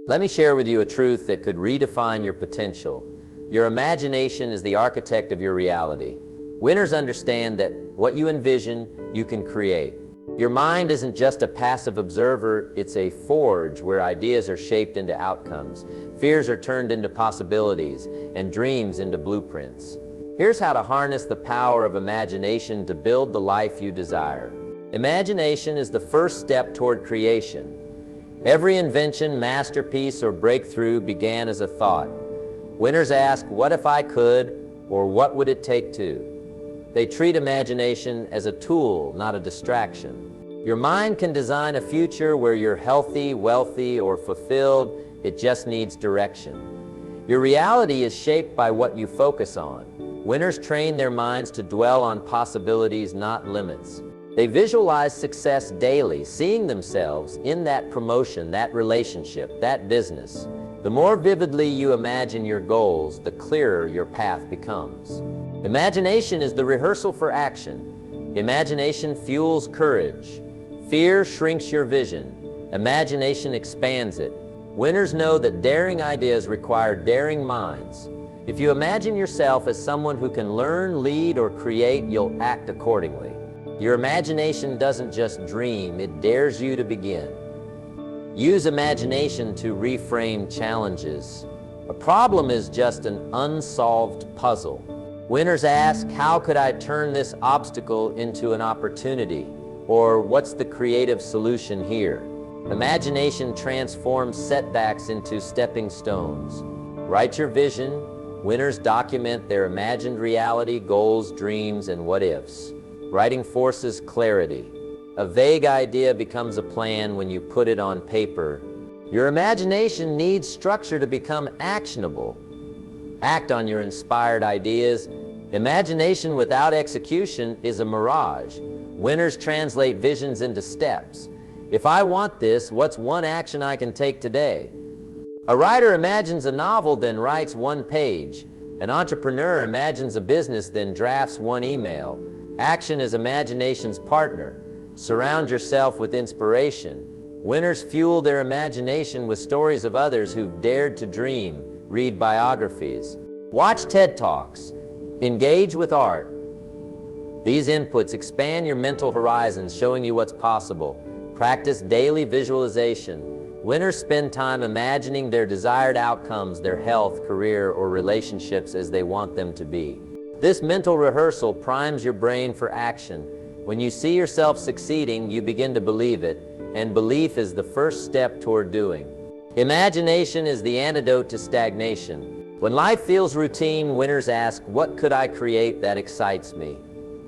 Let me share with you a truth that could redefine your potential. Your imagination is the architect of your reality. Winners understand that what you envision, you can create. Your mind isn't just a passive observer, it's a forge where ideas are shaped into outcomes, fears are turned into possibilities, and dreams into blueprints. Here's how to harness the power of imagination to build the life you desire. Imagination is the first step toward creation. Every invention, masterpiece, or breakthrough began as a thought. Winners ask, what if I could, or what would it take to? They treat imagination as a tool, not a distraction. Your mind can design a future where you're healthy, wealthy, or fulfilled. It just needs direction. Your reality is shaped by what you focus on. Winners train their minds to dwell on possibilities, not limits. They visualize success daily, seeing themselves in that promotion, that relationship, that business. The more vividly you imagine your goals, the clearer your path becomes. Imagination is the rehearsal for action. Imagination fuels courage. Fear shrinks your vision. Imagination expands it. Winners know that daring ideas require daring minds. If you imagine yourself as someone who can learn, lead, or create, you'll act accordingly. Your imagination doesn't just dream, it dares you to begin. Use imagination to reframe challenges. A problem is just an unsolved puzzle. Winners ask, how could I turn this obstacle into an opportunity? Or what's the creative solution here? Imagination transforms setbacks into stepping stones. Write your vision. Winners document their imagined reality, goals, dreams, and what-ifs. Writing forces clarity. A vague idea becomes a plan when you put it on paper. Your imagination needs structure to become actionable. Act on your inspired ideas. Imagination without execution is a mirage. Winners translate visions into steps. If I want this, what's one action I can take today? A writer imagines a novel, then writes one page. An entrepreneur imagines a business, then drafts one email. Action is imagination's partner. Surround yourself with inspiration. Winners fuel their imagination with stories of others who've dared to dream. Read biographies. Watch TED Talks. Engage with art. These inputs expand your mental horizons, showing you what's possible. Practice daily visualization. Winners spend time imagining their desired outcomes, their health, career, or relationships as they want them to be. This mental rehearsal primes your brain for action. When you see yourself succeeding, you begin to believe it, and belief is the first step toward doing. Imagination is the antidote to stagnation. When life feels routine, winners ask, what could I create that excites me?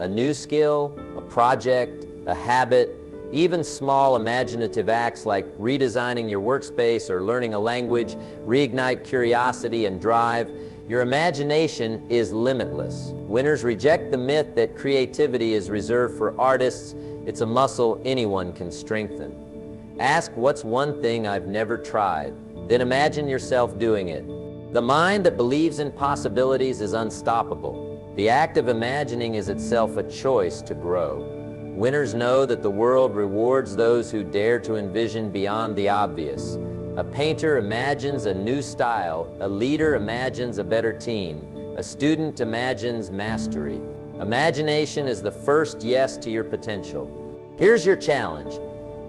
A new skill, a project, a habit, even small imaginative acts like redesigning your workspace or learning a language reignite curiosity and drive. Your imagination is limitless. Winners reject the myth that creativity is reserved for artists. It's a muscle anyone can strengthen. Ask, what's one thing I've never tried? Then imagine yourself doing it. The mind that believes in possibilities is unstoppable. The act of imagining is itself a choice to grow. Winners know that the world rewards those who dare to envision beyond the obvious. A painter imagines a new style, a leader imagines a better team, a student imagines mastery. Imagination is the first yes to your potential. Here's your challenge.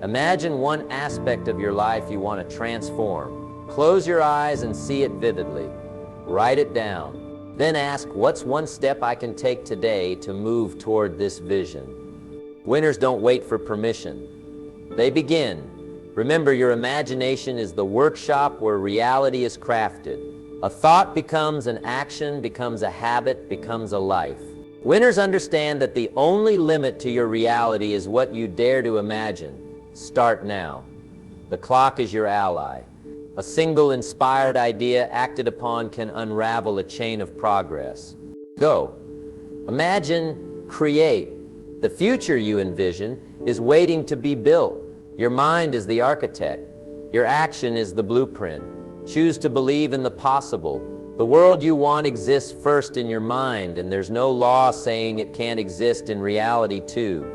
Imagine one aspect of your life you want to transform. Close your eyes and see it vividly. Write it down. Then ask, what's one step I can take today to move toward this vision? Winners don't wait for permission. They begin. Remember, your imagination is the workshop where reality is crafted. A thought becomes an action, becomes a habit, becomes a life. Winners understand that the only limit to your reality is what you dare to imagine. Start now. The clock is your ally. A single inspired idea acted upon can unravel a chain of progress. Go. Imagine, create. The future you envision is waiting to be built. Your mind is the architect. Your action is the blueprint. Choose to believe in the possible. The world you want exists first in your mind, and there's no law saying it can't exist in reality too.